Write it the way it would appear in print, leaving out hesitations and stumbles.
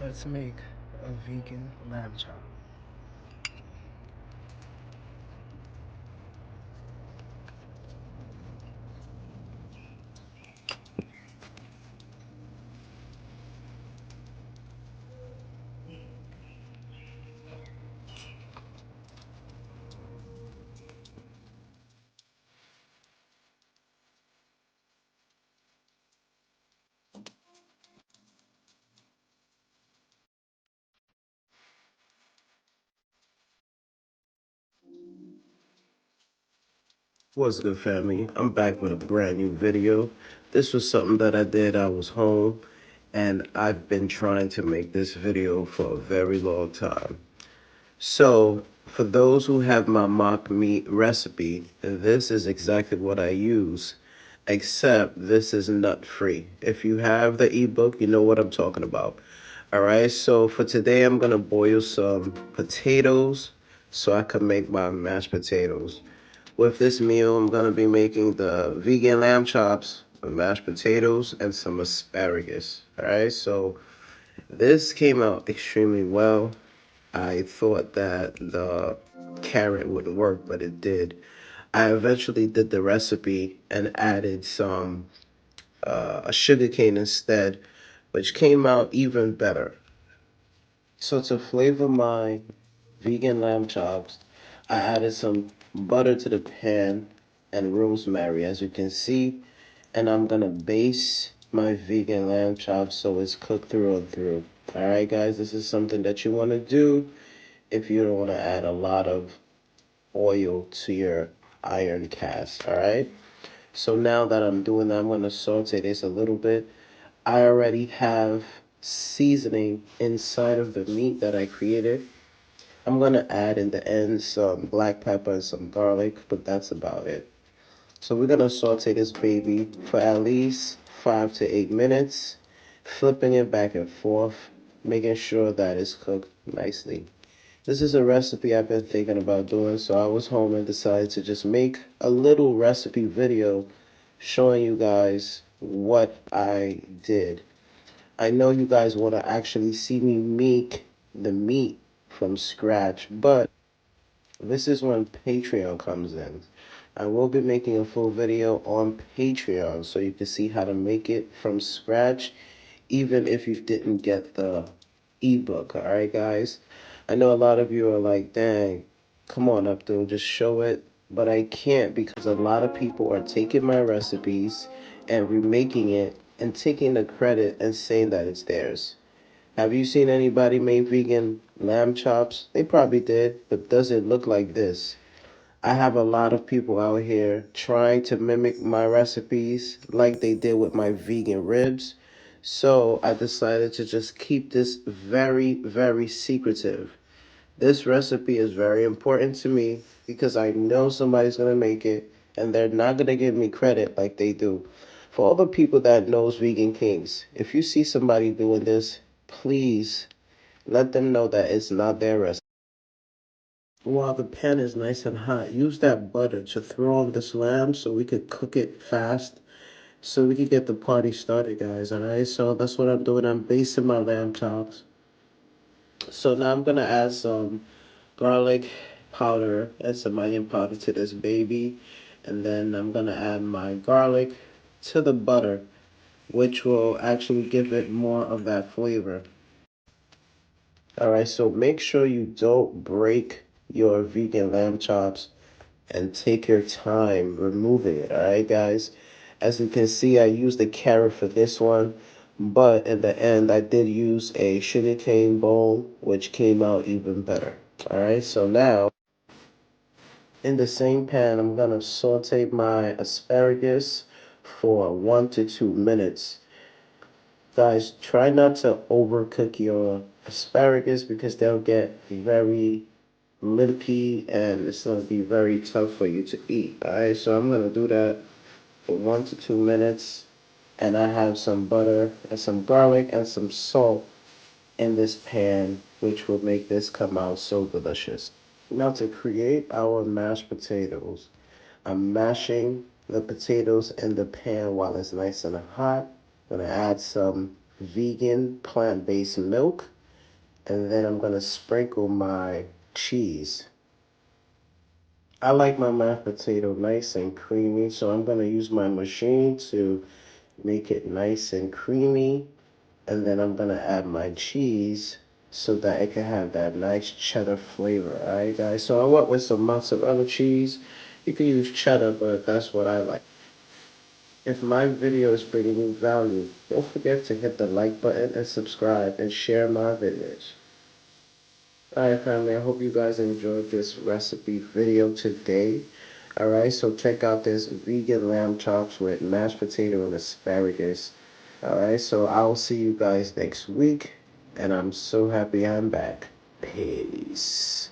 Let's make a vegan lamb chop. What's good, family? I'm back with a brand new video. This was something that I did. I was home, and I've been trying to make this video for a very long time. So, for those who have my mock meat recipe, this is exactly what I use, except this is nut free. If you have the ebook, you know what I'm talking about. All right, so for today, I'm gonna boil some potatoes so I can make my mashed potatoes. With this meal, I'm gonna be making the vegan lamb chops, mashed potatoes, and some asparagus. All right, so this came out extremely well. I thought that the carrot wouldn't work, but it did. I eventually did the recipe and added some a sugar cane instead, which came out even better. So to flavor my vegan lamb chops, I added some butter to the pan and rosemary, as you can see, and I'm gonna baste my vegan lamb chops so it's cooked through and through. All right, guys, this is something that you want to do if you don't want to add a lot of oil to your iron cast. All right. So now that I'm doing that, I'm gonna saute this a little bit. I already have seasoning inside of the meat that I created. I'm gonna add in the end some black pepper and some garlic, but that's about it. So we're gonna saute this baby for at least 5 to 8 minutes, flipping it back and forth, making sure that it's cooked nicely. This is a recipe I've been thinking about doing, so I was home and decided to just make a little recipe video showing you guys what I did. I know you guys want to actually see me make the meat from scratch, but this is when Patreon comes in. I will be making a full video on Patreon so you can see how to make it from scratch, even if you didn't get the ebook. All right, guys? I know a lot of you are like, dang, come on, Abdul, just show it. But I can't because a lot of people are taking my recipes and remaking it and taking the credit and saying that it's theirs. Have you seen anybody make vegan lamb chops? They probably did, but does it look like this? I have a lot of people out here trying to mimic my recipes like they did with my vegan ribs. So I decided to just keep this very, very secretive. This recipe is very important to me because I know somebody's going to make it and they're not going to give me credit like they do. For all the people that knows Vegan Kings, if you see somebody doing this, please let them know that it's not their recipe. While the pan is nice and hot, use that butter to throw on this lamb so we could cook it fast so we could get the party started, guys. All right, so that's what I'm doing. I'm basting my lamb chops. So now I'm gonna add some garlic powder and some onion powder to this baby, and then I'm gonna add my garlic to the butter, which will actually give it more of that flavor. All right, so make sure you don't break your vegan lamb chops and take your time removing it. All right, guys. As you can see, I used the carrot for this one, but in the end, I did use a sugarcane bowl, which came out even better. All right, so now in the same pan, I'm gonna saute my asparagus for 1 to 2 minutes. Guys, try not to overcook your asparagus because they'll get very limpy and it's gonna be very tough for you to eat. Alright, so I'm gonna do that for 1 to 2 minutes, and I have some butter and some garlic and some salt in this pan, which will make this come out so delicious. Now to create our mashed potatoes, I'm mashing the potatoes in the pan while it's nice and hot. Gonna add some vegan plant-based milk And then I'm gonna sprinkle my cheese. I like my mashed potato nice and creamy, so I'm gonna use my machine to make it nice and creamy. And then I'm gonna add my cheese so that it can have that nice cheddar flavor. Alright guys, so I went with some mozzarella cheese. You can use cheddar, but that's what I like. If my video is bringing you value, don't forget to hit the like button and subscribe and share my videos. Alright family, I hope you guys enjoyed this recipe video today. Alright, so check out this vegan lamb chops with mashed potato and asparagus. Alright, so I'll see you guys next week. And I'm so happy I'm back. Peace.